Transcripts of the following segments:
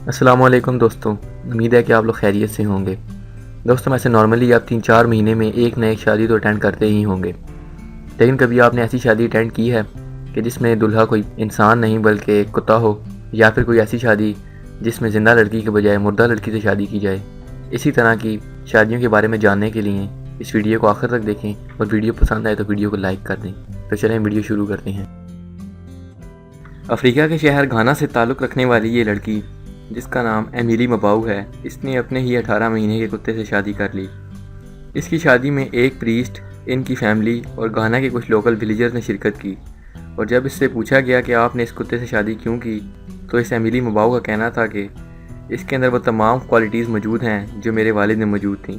السلام علیکم دوستوں، امید ہے کہ آپ لوگ خیریت سے ہوں گے۔ دوستوں ویسے نارملی آپ 3-4 مہینے میں ایک نہ ایک شادی تو اٹینڈ کرتے ہی ہوں گے، لیکن کبھی آپ نے ایسی شادی اٹینڈ کی ہے کہ جس میں دلہا کوئی انسان نہیں بلکہ ایک کتا ہو، یا پھر کوئی ایسی شادی جس میں زندہ لڑکی کے بجائے مردہ لڑکی سے شادی کی جائے؟ اسی طرح کی شادیوں کے بارے میں جاننے کے لیے اس ویڈیو کو آخر تک دیکھیں، اور ویڈیو پسند آئے تو ویڈیو کو لائک کر دیں۔ تو چلیں ویڈیو شروع کرتے ہیں۔ افریقہ کے شہر گھانا سے تعلق رکھنے والی یہ لڑکی، جس کا نام ایمیلی مباؤ ہے، اس نے اپنے ہی 18 مہینے کے کتے سے شادی کر لی۔ اس کی شادی میں ایک پریسٹ، ان کی فیملی اور گھانا کے کچھ لوکل ولیجرز نے شرکت کی، اور جب اس سے پوچھا گیا کہ آپ نے اس کتے سے شادی کیوں کی، تو اس ایمیلی مباؤ کا کہنا تھا کہ اس کے اندر وہ تمام کوالٹیز موجود ہیں جو میرے والد میں موجود تھیں۔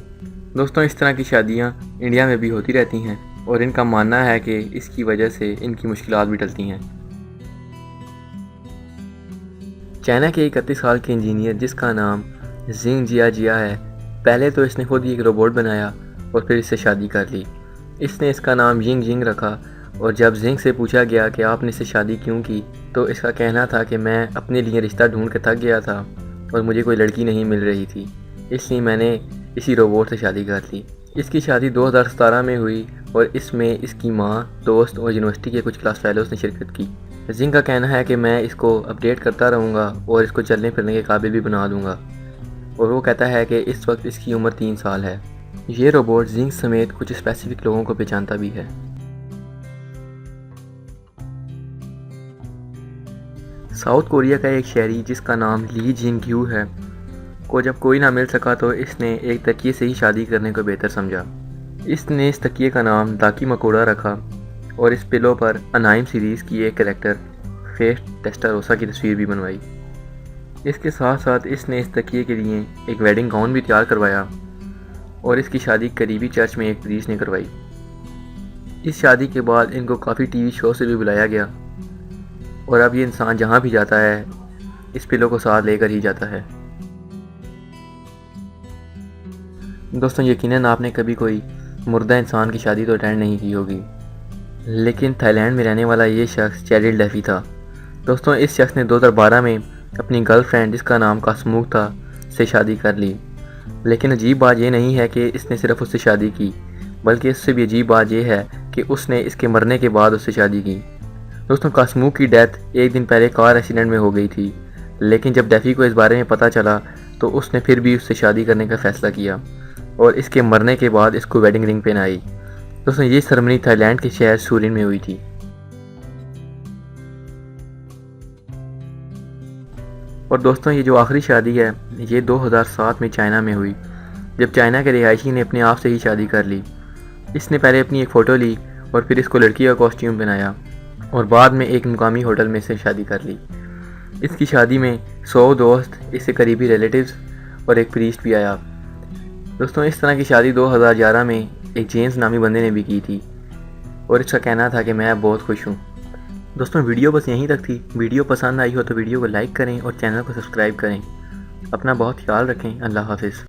دوستوں اس طرح کی شادیاں انڈیا میں بھی ہوتی رہتی ہیں، اور ان کا ماننا ہے کہ اس کی وجہ سے ان کی مشکلات بھی ٹلتی ہیں۔ چائنا کے 31 سال کے انجینئر، جس کا نام زنگ جیا ہے، پہلے تو اس نے خود ہی ایک روبوٹ بنایا اور پھر اس سے شادی کر لی۔ اس نے اس کا نام ینگ رکھا، اور جب زنگ سے پوچھا گیا کہ آپ نے اس سے شادی کیوں کی، تو اس کا کہنا تھا کہ میں اپنے لیے رشتہ ڈھونڈ کے تھک گیا تھا اور مجھے کوئی لڑکی نہیں مل رہی تھی، اس لیے میں نے اسی روبوٹ سے شادی کر لی۔ اس کی شادی 2017 میں ہوئی، اور اس میں اس کی ماں، دوست اور یونیورسٹی کے کچھ کلاس فیلوز نے شرکت کی۔ زنگ کا کہنا ہے کہ میں اس کو اپڈیٹ کرتا رہوں گا اور اس کو چلنے پھرنے کے قابل بھی بنا دوں گا، اور وہ کہتا ہے کہ اس وقت اس کی عمر 3 سال ہے۔ یہ روبوٹ زنگ سمیت کچھ اسپیسیفک لوگوں کو پہچانتا بھی ہے۔ ساؤتھ کوریا کا ایک شہری، جس کا نام لی جنگ ہے، کو جب کوئی نہ مل سکا تو اس نے ایک تکیے سے ہی شادی کرنے کو بہتر سمجھا۔ اس نے اس تکیے کا نام داکی مکوڑا رکھا، اور اس پلو پر انائم سیریز کی ایک کریکٹر فیٹ ٹیسٹاروسا کی تصویر بھی بنوائی۔ اس کے ساتھ ساتھ اس نے اس تکیے کے لیے ایک ویڈنگ گاؤن بھی تیار کروایا، اور اس کی شادی قریبی چرچ میں ایک پریسٹ نے کروائی۔ اس شادی کے بعد ان کو کافی ٹی وی شو سے بھی بلایا گیا، اور اب یہ انسان جہاں بھی جاتا ہے اس پلو کو ساتھ لے کر ہی جاتا ہے۔ دوستوں یقیناً آپ نے کبھی کوئی مردہ انسان کی شادی تو اٹینڈ نہیں کی ہوگی، لیکن تھائی لینڈ میں رہنے والا یہ شخص چیریل ڈیفی تھا۔ دوستوں اس شخص نے 2012 میں اپنی گرل فرینڈ، جس کا نام کاسموک تھا، سے شادی کر لی۔ لیکن عجیب بات یہ نہیں ہے کہ اس نے صرف اس سے شادی کی، بلکہ اس سے بھی عجیب بات یہ ہے کہ اس نے اس کے مرنے کے بعد اس سے شادی کی۔ دوستوں کاسموک کی ڈیتھ ایک دن پہلے کار ایکسیڈنٹ میں ہو گئی تھی، لیکن جب ڈیفی کو اس بارے میں پتہ چلا تو اس نے پھر بھی اس سے شادی کرنے کا فیصلہ کیا، اور اس کے مرنے کے بعد اس کو ویڈنگ رنگ پہنائی۔ دوستوں یہ سرمنی تھائی لینڈ کے شہر سورین میں ہوئی تھی۔ اور دوستوں یہ جو آخری شادی ہے یہ 2007 میں چائنا میں ہوئی، جب چائنا کے رہائشی نے اپنے آپ سے ہی شادی کر لی۔ اس نے پہلے اپنی ایک فوٹو لی اور پھر اس کو لڑکی کا کاسٹیوم پہنایا، اور بعد میں ایک مقامی ہوٹل میں سے شادی کر لی۔ اس کی شادی میں 100 دوست، اس سے قریبی ریلیٹیوز اور ایک پریسٹ بھی آیا۔ دوستوں اس طرح کی شادی 2011 میں ایک جیمز نامی بندے نے بھی کی تھی، اور اس کا کہنا تھا کہ میں بہت خوش ہوں۔ دوستوں ویڈیو بس یہیں تک تھی۔ ویڈیو پسند آئی ہو تو ویڈیو کو لائک کریں اور چینل کو سبسکرائب کریں۔ اپنا بہت خیال رکھیں۔ اللہ حافظ۔